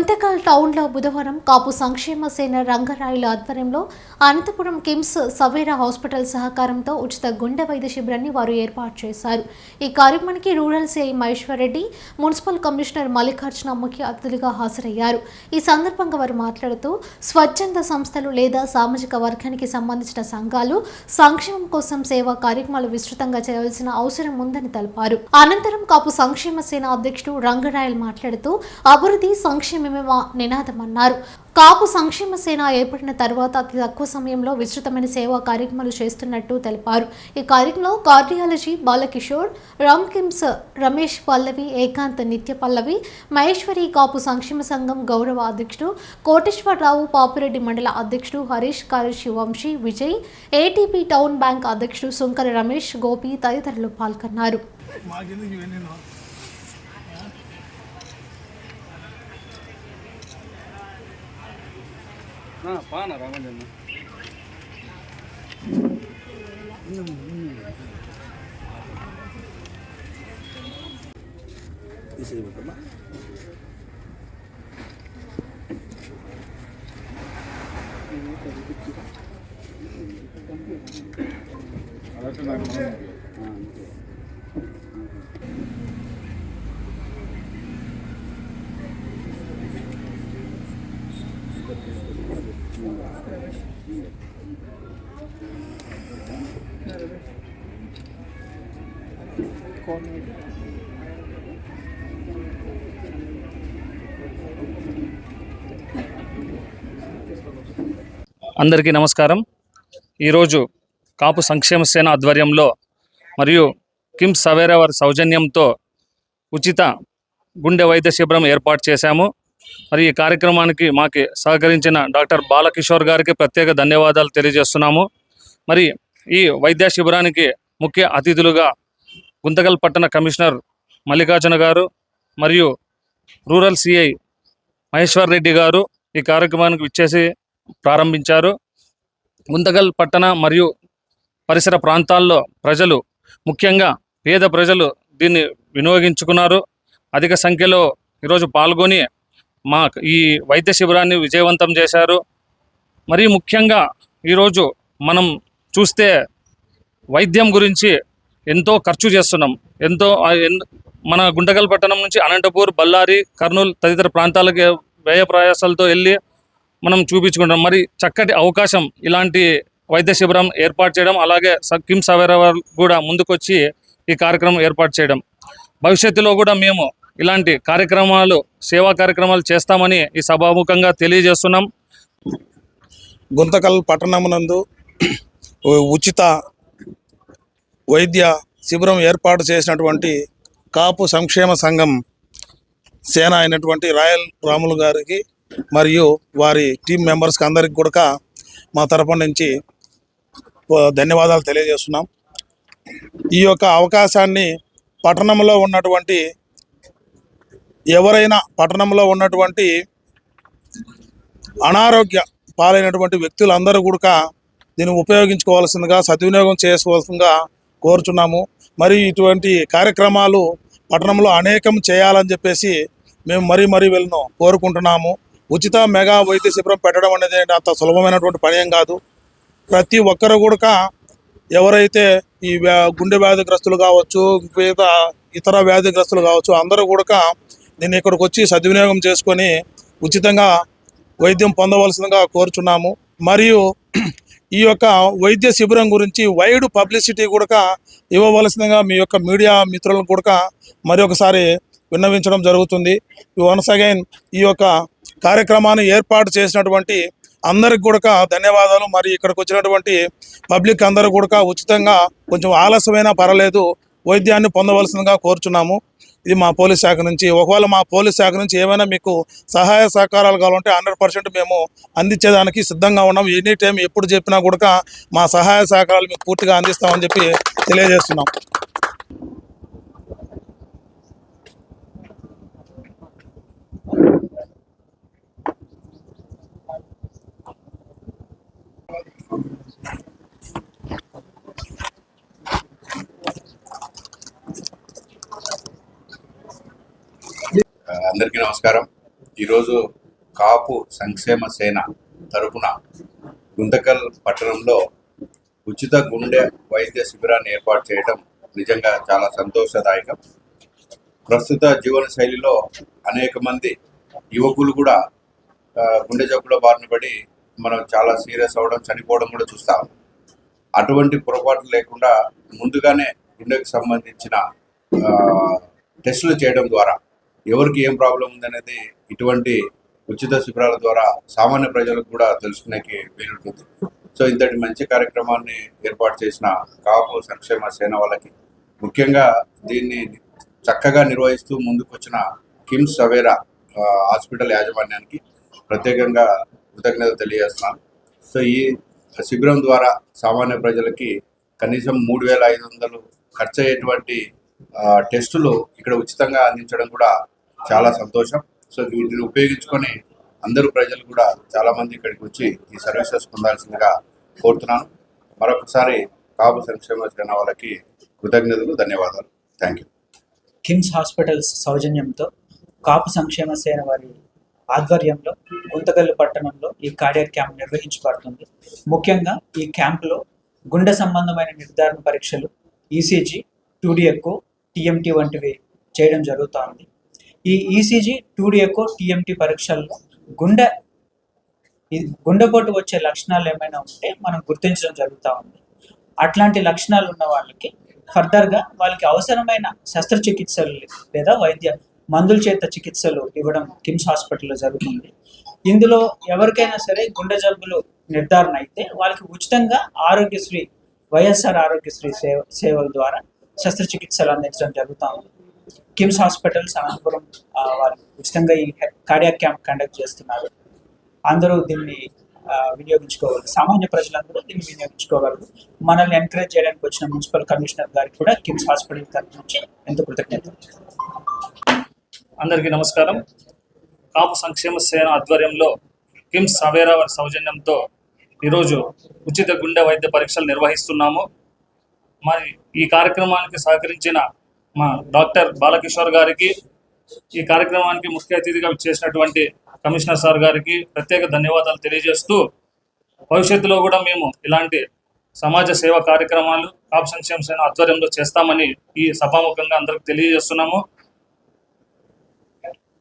గుంతకల్ టౌన్లో బుధవారం కాపు సంక్షేమ సేన రంగరాయుల ఆధ్వర్యంలో అనంతపురం కిమ్స్ సవేరా హాస్పిటల్ సహకారంతో ఉచిత గుండె వైద్య శిబిరాన్ని వారు ఏర్పాటు చేశారు. ఈ కార్యక్రమానికి rural CI Maheshwar Reddy, municipal commissioner Mallikarjuna ముఖ్య అతిథులుగా హాజరయ్యారు. ఈ సందర్భంగా వారు మాట్లాడుతూ స్వచ్ఛంద సంస్థలు లేదా సామాజిక వర్గానికి సంబంధించిన సంఘాలు సంక్షేమం కోసం సేవా కార్యక్రమాలు విస్తృతంగా చేయాల్సిన అవసరం ఉందని తెలిపారు. అనంతరం కాపు సంక్షేమ సేన అధ్యక్షుడు రంగరాయల్ మాట్లాడుతూ అభివృద్ధి సంక్షేమమే మా నినాదమన్నారు. కాపు సంక్షేమ సేన ఏర్పడిన తర్వాత అతి తక్కువ సమయంలో విస్తృతమైన సేవా కార్యక్రమాలు చేస్తున్నట్టు తెలిపారు. ఈ కార్యక్రమంలో కార్డియాలజీ బాలకిషోర్, రామ్ కిమ్స్ రమేష్ పల్లవి, ఏకాంత్ నిత్య పల్లవి, మహేశ్వరి కాపు సంక్షేమ సంఘం గౌరవ అధ్యక్షుడు కోటేశ్వరరావు, పాపిరెడ్డి మండల అధ్యక్షుడు హరీష్, కార్యదర్శి Vamshi, Vijay, ATP town bank అధ్యక్షుడు సుంకర రమేష్, గోపి తదితరులు పాల్గొన్నారు. పానా రామంజన్న తీసేయబట్టమ్మా. అందరికీ నమస్కారం. ఈరోజు కాపు సంక్షేమ సేన ఆధ్వర్యంలో మరియు కిమ్స్ సవేరా వారి సౌజన్యంతో ఉచిత గుండె వైద్య శిబిరం ఏర్పాటు చేశాము. మరి ఈ కార్యక్రమానికి మాకు సహకరించిన డాక్టర్ బాలకిషోర్ గారికి ప్రత్యేక ధన్యవాదాలు తెలియజేస్తున్నాము. మరి ఈ వైద్య శిబిరానికి ముఖ్య అతిథులుగా గుంతకల్ పట్టణ కమిషనర్ మల్లికార్జున గారు మరియు రూరల్ సిఐ మహేశ్వర్ రెడ్డి గారు ఈ కార్యక్రమానికి విచ్చేసి ప్రారంభించారు. గుంతకల్ పట్టణ మరియు పరిసర ప్రాంతాల్లో ప్రజలు, ముఖ్యంగా పేద ప్రజలు దీన్ని వినియోగించుకున్నారు. అధిక సంఖ్యలో ఈరోజు పాల్గొని ఈ వైద్య శిబిరాన్ని విజయవంతం చేశారు. మరి ముఖ్యంగా ఈరోజు మనం చూస్తే వైద్యం గురించి ఎంతో ఖర్చు చేస్తున్నాం. మన గుంతకల్ పట్టణం నుంచి అనంతపూర్, బళ్ళారి, కర్నూలు తదితర ప్రాంతాలకు వ్యయ ప్రయాసాలతో వెళ్ళి మనం చూపించుకుంటాం. మరి చక్కటి అవకాశం ఇలాంటి వైద్య శిబిరం ఏర్పాటు చేయడం, అలాగే కిమ్స్ సవేరా కూడా ముందుకొచ్చి ఈ కార్యక్రమం ఏర్పాటు చేయడం. భవిష్యత్తులో కూడా మేము ఇలాంటి కార్యక్రమాలు, సేవా కార్యక్రమాలు చేస్తామని ఈ సభాముఖంగా తెలియజేస్తున్నాం. గుంతకల్ పట్టణమునందు ఉచిత వైద్య శిబిరం ఏర్పాటు చేసినటువంటి కాపు సంక్షేమ సంఘం సేన అయినటువంటి రాయల్ రాములు గారికి మరియు వారి టీం మెంబర్స్కి అందరికి కూడా మా తరపు నుంచి ధన్యవాదాలు తెలియజేస్తున్నాం. ఈ యొక్క అవకాశాన్ని పట్టణంలో ఉన్నటువంటి ఎవరైనా పట్టణంలో ఉన్నటువంటి అనారోగ్య పాలైనటువంటి వ్యక్తులందరూ కూడా దీన్ని ఉపయోగించుకోవాల్సిందిగా, సద్వినియోగం చేసుకోవాల్సిందిగా కోరుచున్నాము. మరి ఇటువంటి కార్యక్రమాలు పట్టణంలో అనేకం చేయాలని చెప్పేసి మేము మరీ వీళ్ళను కోరుకుంటున్నాము. ఉచిత మెగా వైద్య శిబిరం పెట్టడం అనేది అంత సులభమైనటువంటి పని ఏం కాదు. ప్రతి ఒక్కరు కూడా ఎవరైతే ఈ గుండె వ్యాధిగ్రస్తులు కావచ్చు, ఇతర వ్యాధిగ్రస్తులు కావచ్చు, అందరూ కూడా దీన్ని ఇక్కడికి వచ్చి సద్వినియోగం చేసుకొని ఉచితంగా వైద్యం పొందవలసిందిగా కోరుచున్నాము. మరియు ఈ యొక్క వైద్య శిబిరం గురించి వైడ్ పబ్లిసిటీ కూడా ఇవ్వవలసిందిగా మీ యొక్క మీడియా మిత్రులను కూడా మరి ఒకసారి విన్నవించడం జరుగుతుంది. వన్స్ అగైన్ ఈ యొక్క కార్యక్రమాన్ని ఏర్పాటు చేసినటువంటి అందరికి కూడా ధన్యవాదాలు. మరి ఇక్కడికి వచ్చినటువంటి పబ్లిక్ అందరూ కూడా ఉచితంగా, కొంచెం ఆలస్యమైనా పర్వాలేదు, వైద్యాన్ని పొందవలసిందిగా కోరుచున్నాము. ఇది మా పోలీస్ శాఖ నుంచి. ఒకవేళ మా పోలీస్ శాఖ నుంచి ఏమైనా మీకు సహాయ సహకారాలు కావాలంటే 100% మేము అందించేదానికి సిద్ధంగా ఉన్నాం. ఎనీ టైం ఎప్పుడు చెప్పినా కూడా మా సహాయ సహకారాలు మీకు పూర్తిగా అందిస్తామని చెప్పి తెలియజేస్తున్నాం. అందరికీ నమస్కారం. ఈరోజు కాపు సంక్షేమ సేన తరపున గుంతకల్ పట్టణంలో ఉచిత గుండె వైద్య శిబిరాన్ని ఏర్పాటు చేయడం నిజంగా చాలా సంతోషదాయకం. ప్రస్తుత జీవన శైలిలో అనేక మంది యువకులు కూడా గుండె జబ్బుల బారిన పడి మనం చాలా సీరియస్ అవ్వడం, చనిపోవడం కూడా చూస్తాం. అటువంటి పొరపాట్లు లేకుండా ముందుగానే గుండెకు సంబంధించిన టెస్టులు చేయడం ద్వారా ఎవరికి ఏం ప్రాబ్లం ఉందనేది ఇటువంటి ఉచిత శిబిరాల ద్వారా సామాన్య ప్రజలకు కూడా తెలుసుకునేకి వీలుంటుంది. సో ఇంతటి మంచి కార్యక్రమాన్ని ఏర్పాటు చేసిన కాపు సంక్షేమ సేన వాళ్ళకి, ముఖ్యంగా దీన్ని చక్కగా నిర్వహిస్తూ ముందుకు వచ్చిన కిమ్స్ సవేరా హాస్పిటల్ యాజమాన్యానికి ప్రత్యేకంగా కృతజ్ఞతలు తెలియజేస్తున్నాను. సో ఈ శిబిరం ద్వారా సామాన్య ప్రజలకి కనీసం 3,500 ఖర్చు అయ్యేటువంటి టెస్టులు ఇక్కడ ఉచితంగా అందించడం కూడా చాలా సంతోషం. సో వీటిని ఉపయోగించుకొని అందరూ ప్రజలు కూడా చాలామంది ఇక్కడికి వచ్చి ఈ సర్వీసెస్ పొందాల్సిందిగా కోరుతున్నాను. మరొకసారి కాపు సంక్షేమ సేన వాళ్ళకి కృతజ్ఞతలు, ధన్యవాదాలు. Thank you. కిమ్స్ హాస్పిటల్స్ సౌజన్యంతో కాపు సంక్షేమ సేన వారి ఆధ్వర్యంలో గుంతకల్లు పట్టణంలో ఈ కార్డియాక్ క్యాంప్ నిర్వహించబడుతుంది. ముఖ్యంగా ఈ క్యాంపులో గుండె సంబంధమైన నిర్ధారణ పరీక్షలు, ఈసీజీ, 2D ఎకో, టీఎంటీ వంటివి చేయడం జరుగుతోంది. ఈ ఈసీజీ, 2D ఎకో, టీఎంటీ పరీక్షల్లో గుండెపోటు వచ్చే లక్షణాలు ఏమైనా ఉంటే మనం గుర్తించడం జరుగుతూ ఉంది. అట్లాంటి లక్షణాలు ఉన్న వాళ్ళకి ఫర్దర్గా వాళ్ళకి అవసరమైన శస్త్రచికిత్సలు లేదా వైద్య మందుల చేత చికిత్సలు ఇవ్వడం కిమ్స్ హాస్పిటల్లో జరుగుతుంది. ఇందులో ఎవరికైనా సరే గుండె జబ్బులు నిర్ధారణ అయితే వాళ్ళకి ఉచితంగా ఆరోగ్యశ్రీ, వైఎస్ఆర్ ఆరోగ్యశ్రీ సేవల ద్వారా శస్త్రచికిత్సలు అందించడం జరుగుతూ ఉంది. కిమ్స్ హాస్పిటల్స్ అనంతపురం వాళ్ళు ఉచితంగా ఈ కార్డియాక్ క్యాంప్ కండక్ట్ చేస్తున్నారు. అందరూ దీన్ని వినియోగించుకోగలరు, సామాన్య ప్రజలందరూ దీన్ని వినియోగించుకోగలరు. మనల్ని ఎంకరేజ్ చేయడానికి వచ్చిన మున్సిపల్ కమిషనర్ గారికి కూడా కిమ్స్ హాస్పిటల్ తరఫు నుంచి ఎంతో కృతజ్ఞతలు. అందరికీ నమస్కారం. కాపు సంక్షేమ సేన ఆధ్వర్యంలో కిమ్స్ సవేరా వారి సౌజన్యంతో ఈరోజు ఉచిత గుండె వైద్య పరీక్షలు నిర్వహిస్తున్నాము. మరి ఈ కార్యక్రమానికి సహకరించిన మా డాక్టర్ బాలకిషోర్ గారికి, ఈ కార్యక్రమానికి ముఖ్య అతిథిగా చేసినటువంటి కమిషనర్ సార్ గారికి ప్రత్యేక ధన్యవాదాలు తెలియజేస్తూ, భవిష్యత్తులో కూడా మేము ఇలాంటి సమాజ సేవా కార్యక్రమాలు కాపు సంక్షేమ సేన ఆధ్వర్యంలో చేస్తామని ఈ సభాముఖంగా అందరికి తెలియజేస్తున్నాము.